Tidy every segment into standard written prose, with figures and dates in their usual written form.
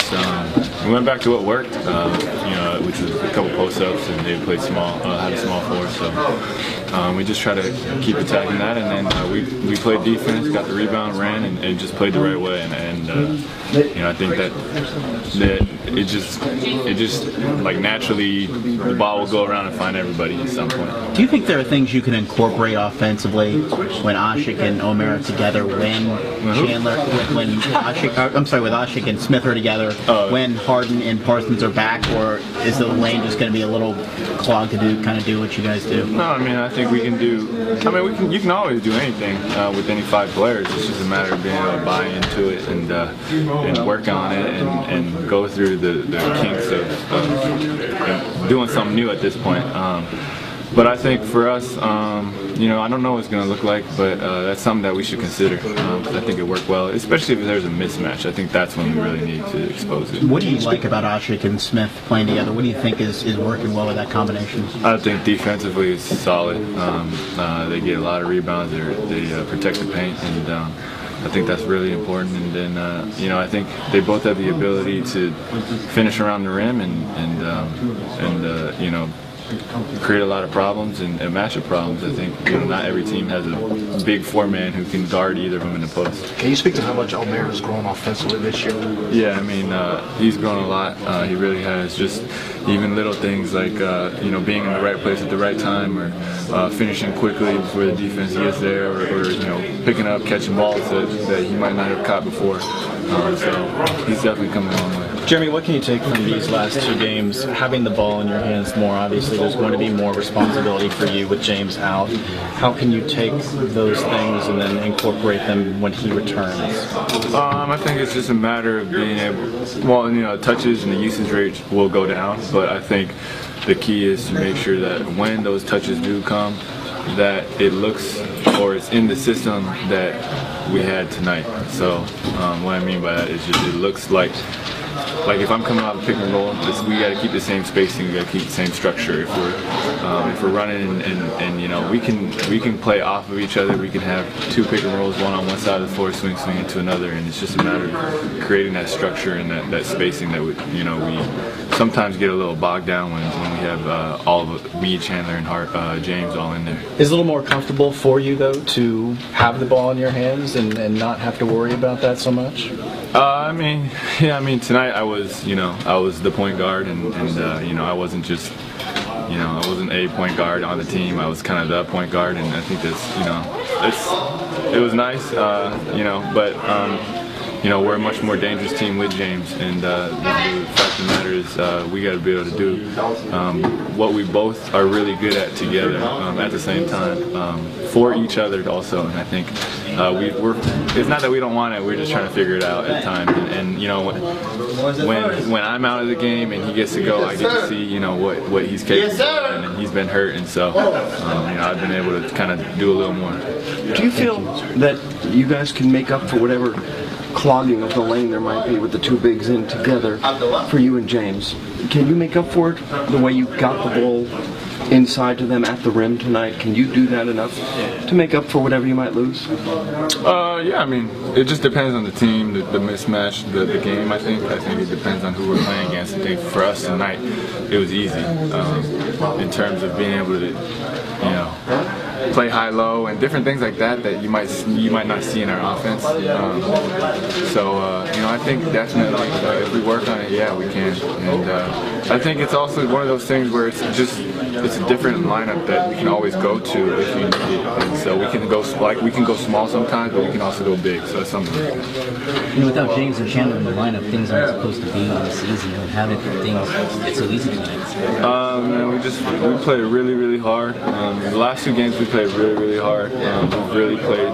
just we went back to what worked, which was a couple post-ups, and they played small, had a small floor. So we just try to keep attacking that, and then we played defense, got the rebound, ran, and just played the right way. And I think that it just like naturally the ball will go around and find everybody at some point. Do you think there are things you can incorporate offensively when Ashik and Omer are together, when with Ashik and Smith are together, when Harden and Parsons are back, or is the lane just going to be a little clogged to do what you guys do? No, I mean, I think we can do. I mean, you can always do anything with any 5 players. It's just a matter of being able to buy into it and work on it and go through the kinks of doing something new at this point. But I think for us, I don't know what it's going to look like, but that's something that we should consider, because I think it worked well, especially if there's a mismatch. I think that's when we really need to expose it. What do you like about Ashik and Smith playing together? What do you think is working well with that combination? I think defensively it's solid. They get a lot of rebounds. They protect the paint, and I think that's really important. And then, I think they both have the ability to finish around the rim and create a lot of problems and matchup problems. I think not every team has a big 4-man who can guard either of them in the post. Can you speak to how much Omer has grown offensively this year? Yeah, I mean, he's grown a lot. He really has. Just even little things like being in the right place at the right time, or finishing quickly before the defense gets there, or picking up, catching balls that he might not have caught before. So he's definitely coming a long way. Jeremy, what can you take from these last 2 games? Having the ball in your hands more, obviously there's going to be more responsibility for you with James out. How can you take those things and then incorporate them when he returns? I think it's just a matter of being able, touches and the usage rate will go down, but I think the key is to make sure that when those touches do come, that it looks or it's in the system that we had tonight. So what I mean by that is just it looks like if I'm coming off a pick and roll, we got to keep the same spacing, we got to keep the same structure. If we're running and we can play off of each other, we can have 2 pick and rolls, one on one side of the floor, swing into another, and it's just a matter of creating that structure and that spacing that we sometimes get a little bogged down when we have all of me, Chandler, and James all in there. Is it a little more comfortable for you though to have the ball in your hands and not have to worry about that so much? Tonight I was the point guard, and I wasn't just, I wasn't a point guard on the team. I was kind of the point guard, and I think that's, it was nice, but we're a much more dangerous team with James, and the fact of the matter is we got to be able to do what we both are really good at together at the same time for each other also. And I think it's not that we don't want it, we're just trying to figure it out at times. And when I'm out of the game and he gets to go, I get to see what he's capable of, and he's been hurt, and so I've been able to kind of do a little more. Do you feel that you guys can make up for whatever clogging of the lane there might be with the 2 bigs in together for you and James? Can you make up for it the way you got the ball inside to them at the rim tonight? Can you do that enough to make up for whatever you might lose? Yeah, I mean, it just depends on the team, the mismatch, the game. I think it depends on who we're playing against. I think for us tonight, it was easy in terms of being able to, play high-low and different things like that you might not see in our offense. I think definitely if we work on it, yeah, we can. And I think it's also one of those things where it's a different lineup that we can always go to if we need it. And so we can go small sometimes, but we can also go big. So that's something. Without James and Chandler in the lineup, things aren't supposed to be this easy. How did things get so easy tonight? We played really, really hard. The last 2 games we played really, really hard. We've really played.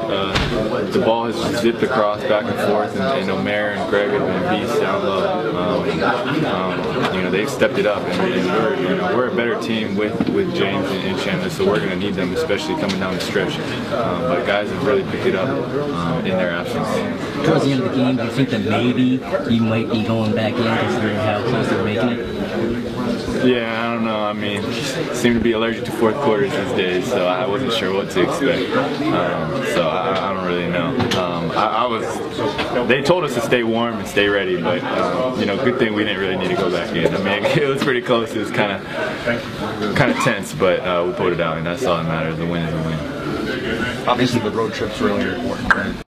The ball has zipped across back and forth, and Omer and Greg have been beasts down low. They've stepped it up, and we're a better team with James and Chandler, so we're going to need them, especially coming down the stretch. But guys have really picked it up in their absence. Towards the end of the game, do you think that maybe you might be going back in considering how close they're making it? Yeah, I don't know. I mean, seem to be allergic to fourth quarters these days, so I wasn't sure what to expect. So I don't really know. They told us to stay warm and stay ready, but you know, good thing we didn't really need to go back in. I mean, it was pretty close. It was kind of tense, but we pulled it out, and that's all that matters. The win is a win. Obviously, the road trip's really important.